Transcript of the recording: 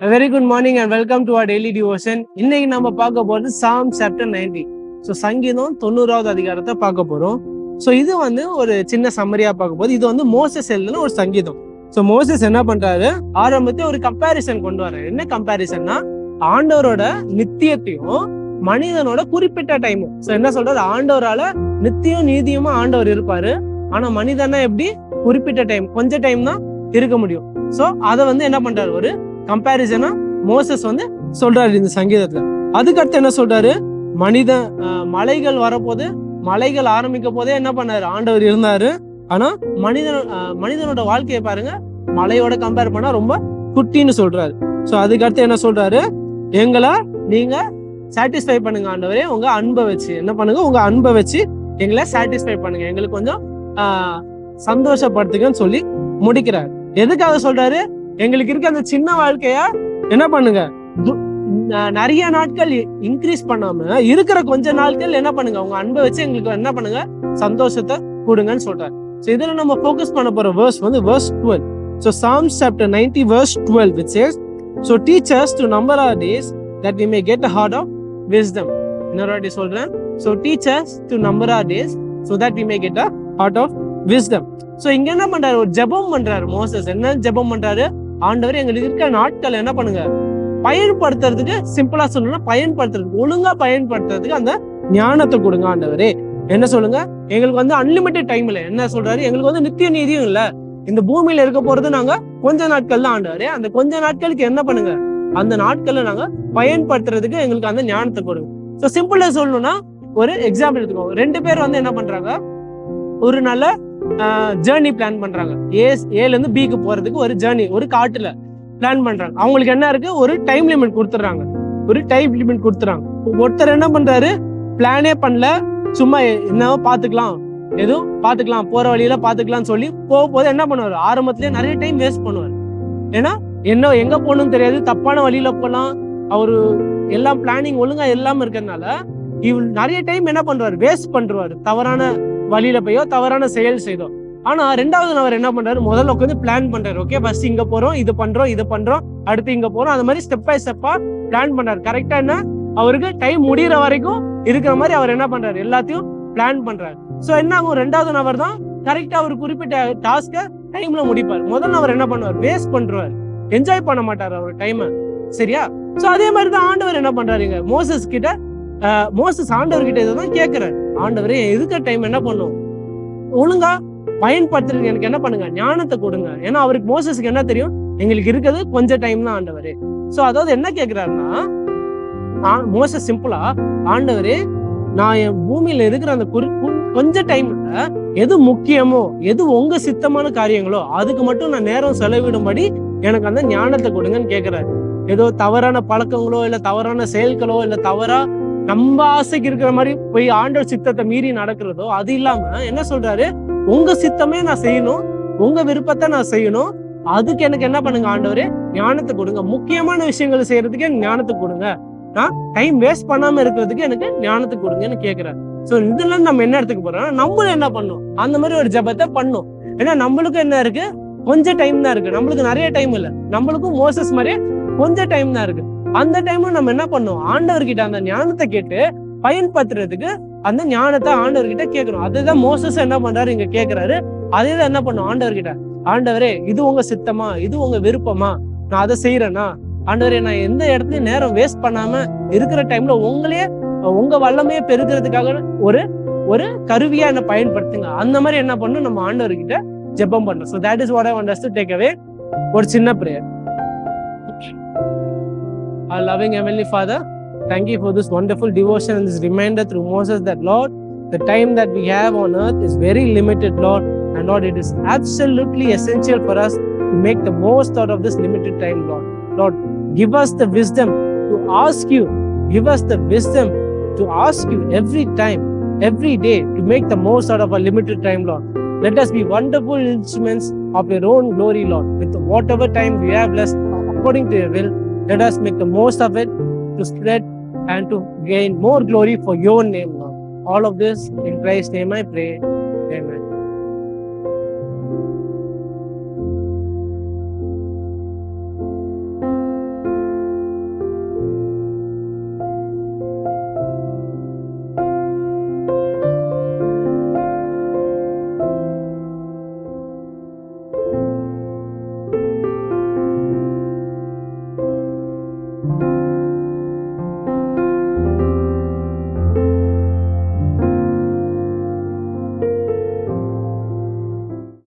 A very good morning and welcome to our daily devotion. இன்னைக்கு நம்ம பார்க்க போறது Psalm chapter 90. ஸோ சங்கீதம் 90வது அதிகாரத்தை பார்க்க போறோம். ஸோ இது ஒரு சின்ன சம்மரியா பார்க்க போது இது மோசஸ் எழுதின ஒரு சங்கீதம். ஸோ மோசஸ் என்ன பண்றாரு, ஆரம்பத்தில் ஒரு கம்பேரிசன் கொண்டு வர்றாரு. என்ன கம்பேரிசன்னா, ஆண்டவரோட நித்தியத்தையும் மனிதனோட குறிப்பிட்ட டைமும். ஸோ என்ன சொல்றாரு, ஆண்டவரால நித்தியம் நீதியுமா ஆண்டவர் இருப்பாரு, ஆனா மனிதனா எப்படி குறிப்பிட்ட டைம், கொஞ்ச டைம் தான் இருக்க முடியும். ஸோ அதை என்ன பண்றாரு, ஒரு கம்பேரிசனா மோசஸ் சொல்றாரு இந்த சங்கீதத்துல. அதுக்கடுத்து என்ன சொல்றாரு, மலைகள் வரப்போது, மலைகள் ஆரம்பிக்க போதே என்ன பண்ணாரு, ஆண்டவர் இருந்தாரு. ஆனா மனிதனோட வாழ்க்கையை பாருங்க, மலையோட கம்பேர் பண்ணா ரொம்ப குட்டின்னு சொல்றாரு. சோ அதுக்கடுத்து என்ன சொல்றாரு, எங்களை நீங்க சாட்டிஸ்ஃபை பண்ணுங்க ஆண்டவரே, உங்க அன்பை வச்சு என்ன பண்ணுங்க, உங்க அன்பை வச்சு எங்களை சாட்டிஸ்ஃபை பண்ணுங்க, எங்களுக்கு கொஞ்சம் சந்தோஷப்படுத்துங்கன்னு சொல்லி முடிக்கிறாரு. எதுக்காக சொல்றாரு, எங்களுக்கு இருக்க அந்த சின்ன வாழ்க்கைய என்ன பண்ணுங்க, நிறைய நாட்கள் இன்க்ரீஸ் பண்ணாம இருக்கிற கொஞ்ச நாட்கள் என்ன பண்ணுங்க, உங்க அன்பை வச்சு எங்களுக்கு என்ன பண்ணுங்க, சந்தோஷத்தை கொடுங்கன்னு சொல்றாரு. So இதுல நம்ம ஃபோக்கஸ் பண்ண போற verse verse 12. So Psalms chapter 90 verse 12 which says, so teach us to number our days that we may get a heart of wisdom. இன்னொரு சொல்றேன், so teach us to number our days so that we may get a heart of wisdom. So இங்க என்ன பண்றாரு, ஒரு ஜெபம் பண்றாரு Moses. என்ன ஜெபம் பண்றாரு, ஆண்டவர் எங்களுக்கு இருக்கிற நாட்கள் என்ன பண்ணுங்க, பயன்படுத்துறதுக்கு, சிம்பிளா சொல்லணும்னா பயன்படுத்துறதுக்கு, ஒழுங்கா பயன்படுத்துறதுக்கு அந்த ஞானத்தை கொடுங்க ஆண்டவரே. என்ன சொல்லுங்க, எங்களுக்கு அன்லிமிட்டட் டைம் இல்ல. என்ன சொல்றாரு, எங்களுக்கு நித்திய நீதியும் இல்ல, இந்த பூமியில இருக்க போறது நாங்க கொஞ்ச நாட்கள் தான் ஆண்டவரே. அந்த கொஞ்ச நாட்களுக்கு என்ன பண்ணுங்க, அந்த நாட்கள்ல நாங்க பயன்படுத்துறதுக்கு எங்களுக்கு அந்த ஞானத்தை கொடுங்க. ஸோ சிம்பிளா சொல்லணும்னா, ஒரு எக்ஸாம்பிள் எடுத்துக்கோங்க. ரெண்டு பேர் என்ன பண்றாங்க, ஒரு நல்ல ஜேர்னி பிளான் பண்றாங்க. ஏல இருந்து பிக்கு போறதுக்கு ஒரு ஜேர்னி, ஒரு காட்டுல பிளான் பண்றாங்க. அவங்களுக்கு என்ன இருக்கு, ஒரு டைம் லிமிட் கொடுத்துறாங்க, ஒருத்தர் என்ன பண்றாரு, பிளானே பண்ணல, சும்மா என்னவோ பாத்துக்கலாம் போற வழியில பாத்துக்கலாம் சொல்லி போது என்ன பண்ணுவாரு, ஆரம்பத்திலேயே நிறைய டைம் வேஸ்ட் பண்ணுவாரு. ஏன்னா எங்க போகணும்னு தெரியாது, தப்பான வழியில போலாம், அவரு எல்லாம் பிளானிங் ஒழுங்கா இல்லாம இருக்கிறதுனால நிறைய டைம் என்ன பண்றாரு, வேஸ்ட் பண்றாரு, தவறான வழியில போயோ தவறான செயல் செய்தோ. ஆனா ரெண்டாவது அவர் என்ன பண்றாரு, முதல்ல உட்காந்து பிளான் பண்றாரு. ஓகே, ஃபர்ஸ்ட் இங்க போறோம், இது பண்றோம், அடுத்து இங்க போறோம், அந்த மாதிரி ஸ்டெப் பை ஸ்டெப்பா பிளான் பண்றாரு. கரெக்டா என்ன, அவருக்கு டைம் முடிகிற வரைக்கும் இருக்கிற மாதிரி அவர் என்ன பண்றாரு, எல்லாத்தையும் பிளான் பண்றாரு. சோ என்ன ஆகும், ரெண்டாவது நபர் தான் கரெக்டா அவர் குறிப்பிட்ட டாஸ்க டைம்ல முடிப்பார். முதல்ல அவர் என்ன பண்ணுவார், வேஸ்ட் பண்றாரு, என்ஜாய் பண்ண மாட்டாரு அவர் டைம். சரியா? சோ அதே மாதிரிதான் ஆண்டவர் என்ன பண்றாருங்க, மோசஸ் ஆண்டவர் கிட்ட இதான் கேட்கிறாரு, ஆண்டவரே எதுக்க டைம் என்ன பண்ணும், ஒழுங்கா பயன்படுத்துறது எனக்கு என்ன பண்ணுங்க, ஞானத்தை கொடுங்க. ஏன்னா அவருக்கு மோசஸ்க்கு என்ன தெரியும், எங்களுக்கு இருக்கிறது கொஞ்சம் டைம் தான் ஆண்டவரே. சோ அதாவது என்ன கேட்கிறாருன்னா, மோசஸ் சிம்பிளா, ஆண்டவரே நான் என் பூமியில இருக்கிற அந்த கொஞ்ச டைம்ல எது முக்கியமோ, எது உங்க சித்தமான காரியங்களோ அதுக்கு மட்டும் நான் நேரம் செலவிடும்படி எனக்கு அந்த ஞானத்தை கொடுங்கன்னு கேட்கிறாரு. ஏதோ தவறான பழக்கங்களோ இல்ல தவறான செயல்களோ இல்ல தவறா நம்ம ஆசைக்கு இருக்கிற மாதிரி போய் ஆண்டவர் சித்தத்தை மீறி நடக்கிறதோ அது இல்லாம என்ன சொல்றாரு, உங்க சித்தமே நான் செய்யணும், உங்க விருப்பத்தை நான் செய்யணும், அதுக்கு எனக்கு என்ன பண்ணுங்க ஆண்டவரே, ஞானத்தை கொடுங்க. முக்கியமான விஷயங்கள் செய்யறதுக்கு எனக்கு ஞானத்தை கொடுங்க, நான் டைம் வேஸ்ட் பண்ணாம இருக்கிறதுக்கு எனக்கு ஞானத்தை கொடுங்கன்னு கேட்கிறாரு. சோ இதுல நம்ம என்ன எடுத்துக்க போறோம், நம்மளும் என்ன பண்ணும், அந்த மாதிரி ஒரு ஜபத்தை பண்ணும். ஏன்னா நம்மளுக்கும் என்ன இருக்கு, கொஞ்சம் டைம் தான் இருக்கு, நம்மளுக்கு நிறைய டைம் இல்ல, நம்மளுக்கும் மோசஸ் மாதிரியே கொஞ்சம் டைம் தான் இருக்கு. அந்த டைம்ல நம்ம என்ன பண்ணுவோம், ஆண்டவர்கிட்ட அந்த ஞானத்தை கேட்டு பயன்படுத்துறதுக்கு அந்த ஞானத்தை ஆண்டவர்கிட்ட கேட்கணும். அதுதான் மோசஸ் என்ன பண்றாரு, இங்க கேட்கிறாரு. அதேதான் என்ன பண்ணும், ஆண்டவர்கிட்ட, ஆண்டவரே இது உங்க சித்தமா, இது உங்க விருப்பமா, நான் அதை செய்யறேன்னா, ஆண்டவரே நான் எந்த இடத்துலயும் நேரம் வேஸ்ட் பண்ணாம இருக்கிற டைம்ல உங்க வல்லமையை பெருக்கிறதுக்காக ஒரு கருவியா என்ன பயன்படுத்துங்க. அந்த மாதிரி என்ன பண்ணும், நம்ம ஆண்டவர்கிட்ட ஜெபம் பண்ணோம். So that is what I want us to take away. ஒரு சின்ன prayer. Our loving Heavenly Father, thank you for this wonderful devotion and this reminder through Moses that, Lord, the time that we have on earth is very limited, Lord. And Lord, it is absolutely essential for us to make the most out of this limited time, Lord. Lord, give us the wisdom to ask you. Give us the wisdom to ask you every time, every day, to make the most out of our limited time, Lord. Let us be wonderful instruments of your own glory, Lord. With whatever time we have left, according to your will, let us make the most of it to spread and to gain more glory for your name, Lord. All of this in Christ's name I pray. Amen.